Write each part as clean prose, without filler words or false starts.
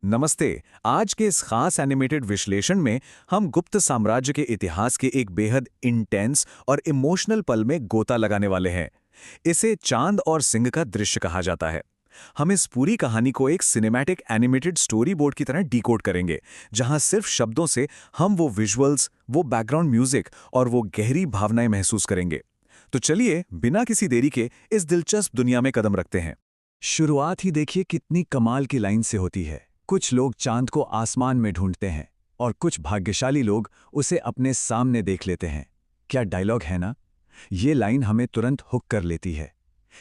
नमस्ते। आज के इस खास एनिमेटेड विश्लेषण में हम गुप्त साम्राज्य के इतिहास के एक बेहद इंटेंस और इमोशनल पल में गोता लगाने वाले हैं। इसे चांद और सिंह का दृश्य कहा जाता है। हम इस पूरी कहानी को एक सिनेमैटिक एनिमेटेड स्टोरी बोर्ड की तरह डिकोड करेंगे, जहां सिर्फ शब्दों से हम वो विजुअल्स, वो बैकग्राउंड म्यूजिक और वो गहरी भावनाएं महसूस करेंगे। तो चलिए, बिना किसी देरी के इस दिलचस्प दुनिया में कदम रखते हैं। शुरुआत ही देखिए कितनी कमाल की लाइन से होती है। कुछ लोग चांद को आसमान में ढूंढते हैं और कुछ भाग्यशाली लोग उसे अपने सामने देख लेते हैं। क्या डायलॉग है ना? ये लाइन हमें तुरंत हुक कर लेती है।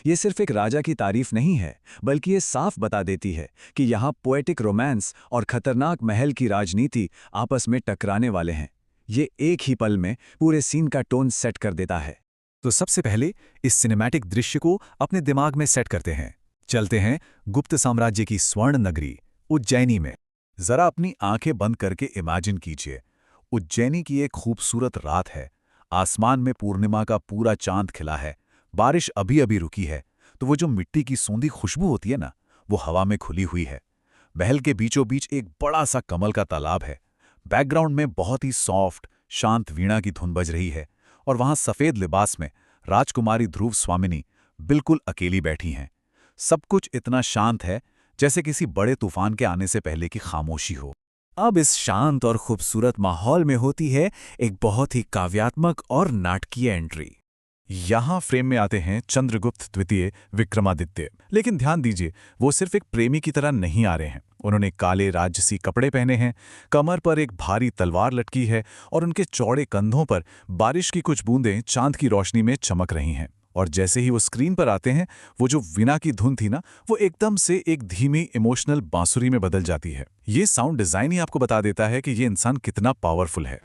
ये सिर्फ एक राजा की तारीफ नहीं है, बल्कि ये साफ बता देती है कि यहाँ पोएटिक रोमांस और खतरनाक महल की राजनीति आपस में टकराने वाले हैं। ये एक ही पल में पूरे सीन का टोन सेट कर देता है। तो सबसे पहले इस सिनेमैटिक दृश्य को अपने दिमाग में सेट करते हैं। चलते हैं गुप्त साम्राज्य की स्वर्ण नगरी उज्जैनी में। जरा अपनी आंखें बंद करके इमेजिन कीजिए, उज्जैनी की एक खूबसूरत रात है। आसमान में पूर्णिमा का पूरा चांद खिला है, बारिश अभी अभी रुकी है, तो वो जो मिट्टी की सूंधी खुशबू होती है ना, वो हवा में खुली हुई है। महल के बीचों बीच एक बड़ा सा कमल का तालाब है। बैकग्राउंड में बहुत ही सॉफ्ट शांत वीणा की धुन बज रही है, और वहां सफेद लिबास में राजकुमारी ध्रुव स्वामिनी बिल्कुल अकेली बैठी हैं। सब कुछ इतना शांत है, जैसे किसी बड़े तूफान के आने से पहले की खामोशी हो। अब इस शांत और खूबसूरत माहौल में होती है एक बहुत ही काव्यात्मक और नाटकीय एंट्री। यहां फ्रेम में आते हैं चंद्रगुप्त द्वितीय विक्रमादित्य। लेकिन ध्यान दीजिए, वो सिर्फ एक प्रेमी की तरह नहीं आ रहे हैं। उन्होंने काले राजसी कपड़े पहने हैं, कमर पर एक भारी तलवार लटकी है, और उनके चौड़े कंधों पर बारिश की कुछ बूंदें चांद की रोशनी में चमक रही हैं। और जैसे ही वो स्क्रीन पर आते हैं, वो जो वीणा की धुन थी ना, वो एकदम से एक धीमी इमोशनल बांसुरी में बदल जाती है। ये साउंड डिजाइन ही आपको बता देता है कि ये इंसान कितना पावरफुल है।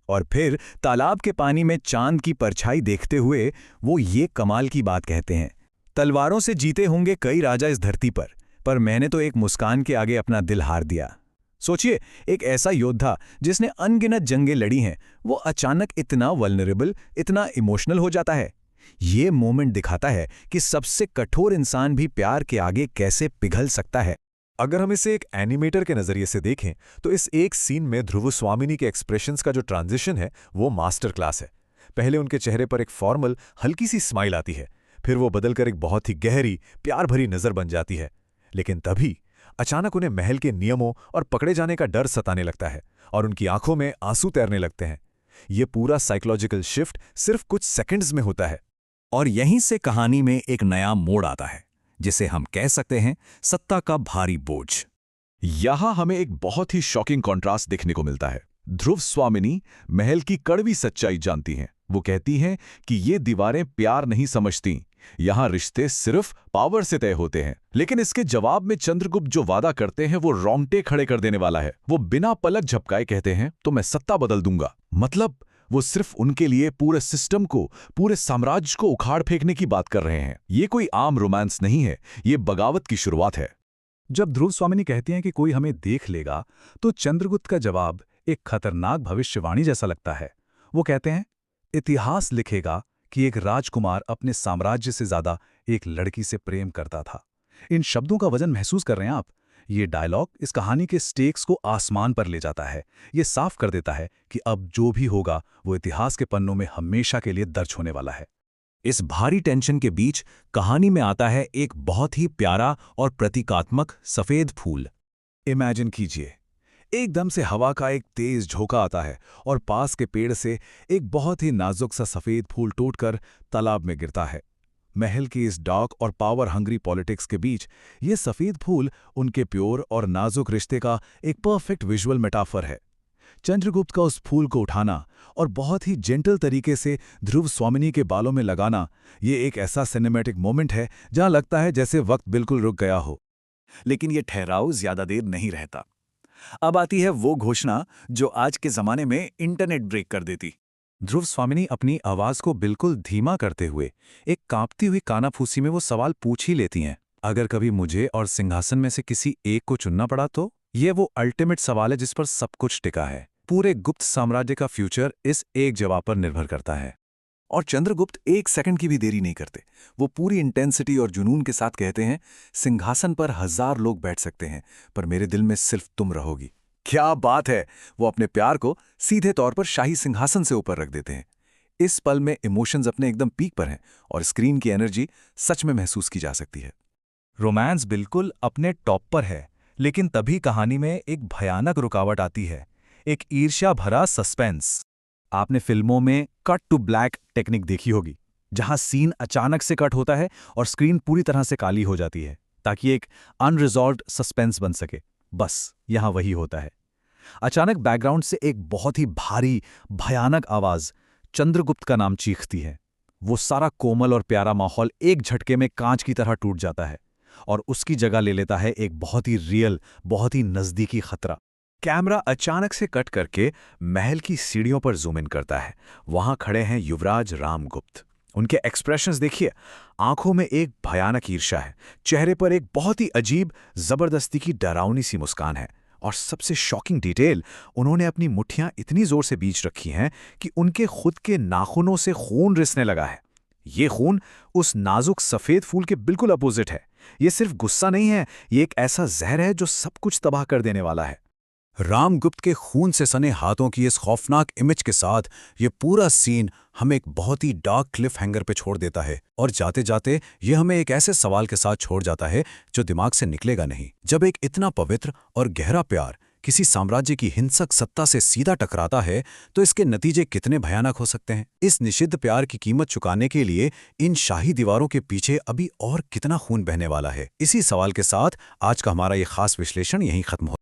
और फिर तालाब के पानी में चांद की परछाई देखते हुए वो ये कमाल की बात कहते हैं, तलवारों से जीते होंगे कई राजा इस धरती पर मैंने तो एक मुस्कान के आगे अपना दिल हार दिया। सोचिए, एक ऐसा योद्धा जिसने अनगिनत जंगें लड़ी हैं, वो अचानक इतना वल्नरेबल, इतना इमोशनल हो जाता है। ये मोमेंट दिखाता है कि सबसे कठोर इंसान भी प्यार के आगे कैसे पिघल सकता है। अगर हम इसे एक एनिमेटर के नजरिए से देखें, तो इस एक सीन में ध्रुव स्वामिनी के एक्सप्रेशंस का जो ट्रांजिशन है, वो मास्टर क्लास है। पहले उनके चेहरे पर एक फॉर्मल हल्की सी स्माइल आती है, फिर वो बदलकर एक बहुत ही गहरी प्यार भरी नजर बन जाती है। लेकिन तभी अचानक उन्हें महल के नियमों और पकड़े जाने का डर सताने लगता है, और उनकी आंखों में आंसू तैरने लगते हैं। ये पूरा साइकोलॉजिकल शिफ्ट सिर्फ कुछ सेकंड्स में होता है। और यहीं से कहानी में एक नया मोड़ आता है, जिसे हम कह सकते हैं सत्ता का भारी बोझ। यहां हमें एक बहुत ही शॉकिंग कॉन्ट्रास्ट देखने को मिलता है। ध्रुव स्वामिनी महल की कड़वी सच्चाई जानती हैं। वो कहती हैं कि ये दीवारें प्यार नहीं समझती, यहां रिश्ते सिर्फ पावर से तय होते हैं। लेकिन इसके जवाब में चंद्रगुप्त जो वादा करते हैं, वो रोंगटे खड़े कर देने वाला है। वो बिना पलक झपकाए कहते हैं, तो मैं सत्ता बदल दूंगा। मतलब वो सिर्फ उनके लिए पूरे सिस्टम को, पूरे साम्राज्य को उखाड़ फेंकने की बात कर रहे हैं। ये कोई आम रोमांस नहीं है, ये बगावत की शुरुआत है। जब ध्रुव स्वामिनी कहती हैं कि कोई हमें देख लेगा, तो चंद्रगुप्त का जवाब एक खतरनाक भविष्यवाणी जैसा लगता है। वो कहते हैं, इतिहास लिखेगा कि एक राजकुमार अपने साम्राज्य से ज्यादा एक लड़की से प्रेम करता था। इन शब्दों का वजन महसूस कर रहे हैं आप? ये डायलॉग इस कहानी के स्टेक्स को आसमान पर ले जाता है। ये साफ कर देता है कि अब जो भी होगा वो इतिहास के पन्नों में हमेशा के लिए दर्ज होने वाला है। इस भारी टेंशन के बीच कहानी में आता है एक बहुत ही प्यारा और प्रतीकात्मक सफेद फूल। इमेजिन कीजिए, एकदम से हवा का एक तेज झोंका आता है और पास के पेड़ से एक बहुत ही नाजुक सा सफेद फूल टूटकर तालाब में गिरता है। महल की इस डार्क और पावर हंग्री पॉलिटिक्स के बीच ये सफेद फूल उनके प्योर और नाजुक रिश्ते का एक परफेक्ट विजुअल मेटाफर है। चंद्रगुप्त का उस फूल को उठाना और बहुत ही जेंटल तरीके से ध्रुव स्वामिनी के बालों में लगाना, ये एक ऐसा सिनेमैटिक मोमेंट है जहां लगता है जैसे वक्त बिल्कुल रुक गया हो। लेकिन ये ठहराव ज्यादा देर नहीं रहता। अब आती है वो घोषणा जो आज के जमाने में इंटरनेट ब्रेक कर देती। ध्रुव स्वामिनी अपनी आवाज को बिल्कुल धीमा करते हुए एक कांपती हुई कानाफूसी में वो सवाल पूछ ही लेती हैं, अगर कभी मुझे और सिंहासन में से किसी एक को चुनना पड़ा तो? ये वो अल्टीमेट सवाल है जिस पर सब कुछ टिका है। पूरे गुप्त साम्राज्य का फ्यूचर इस एक जवाब पर निर्भर करता है। और चंद्रगुप्त एक सेकंड की भी देरी नहीं करते। वो पूरी इंटेंसिटी और जुनून के साथ कहते हैं, सिंहासन पर 1000 लोग बैठ सकते हैं, पर मेरे दिल में सिर्फ तुम रहोगी। क्या बात है! वो अपने प्यार को सीधे तौर पर शाही सिंहासन से ऊपर रख देते हैं। इस पल में इमोशंस अपने एकदम पीक पर हैं और स्क्रीन की एनर्जी सच में महसूस की जा सकती है। रोमांस बिल्कुल अपने टॉप पर है, लेकिन तभी कहानी में एक भयानक रुकावट आती है, एक ईर्ष्या भरा सस्पेंस। आपने फिल्मों में कट टू ब्लैक टेक्निक देखी होगी, जहां सीन अचानक से कट होता है और स्क्रीन पूरी तरह से काली हो जाती है, ताकि एक अनरिजॉल्व्ड सस्पेंस बन सके। बस यहां वही होता है। अचानक बैकग्राउंड से एक बहुत ही भारी, भयानक आवाज चंद्रगुप्त का नाम चीखती है। वो सारा कोमल और प्यारा माहौल एक झटके में कांच की तरह टूट जाता है और उसकी जगह ले लेता है एक बहुत ही रियल, बहुत ही नजदीकी खतरा। कैमरा अचानक से कट करके महल की सीढ़ियों पर जूम इन करता है। वहां खड़े हैं युवराज रामगुप्त। उनके एक्सप्रेशंस देखिए, आंखों में एक भयानक ईर्ष्या है, चेहरे पर एक बहुत ही अजीब, जबरदस्ती की डरावनी सी मुस्कान है। और सबसे शॉकिंग डिटेल, उन्होंने अपनी मुट्ठियां इतनी जोर से बींच रखी हैं कि उनके खुद के नाखूनों से खून रिसने लगा है। ये खून उस नाजुक सफेद फूल के बिल्कुल अपोजिट है। ये सिर्फ गुस्सा नहीं है, ये एक ऐसा जहर है जो सब कुछ तबाह कर देने वाला है। रामगुप्त के खून से सने हाथों की इस खौफनाक इमेज के साथ ये पूरा सीन हमें एक बहुत ही डार्क क्लिफ हैंगर पे छोड़ देता है और जाते जाते ये हमें एक ऐसे सवाल के साथ छोड़ जाता है जो दिमाग से निकलेगा नहीं। जब एक इतना पवित्र और गहरा प्यार किसी साम्राज्य की हिंसक सत्ता से सीधा टकराता है तो इसके नतीजे कितने भयानक हो सकते हैं। इस निषिद्ध प्यार की कीमत चुकाने के लिए इन शाही दीवारों के पीछे अभी और कितना खून बहने वाला है। इसी सवाल के साथ आज का हमारा ये खास विश्लेषण यहीं खत्म हो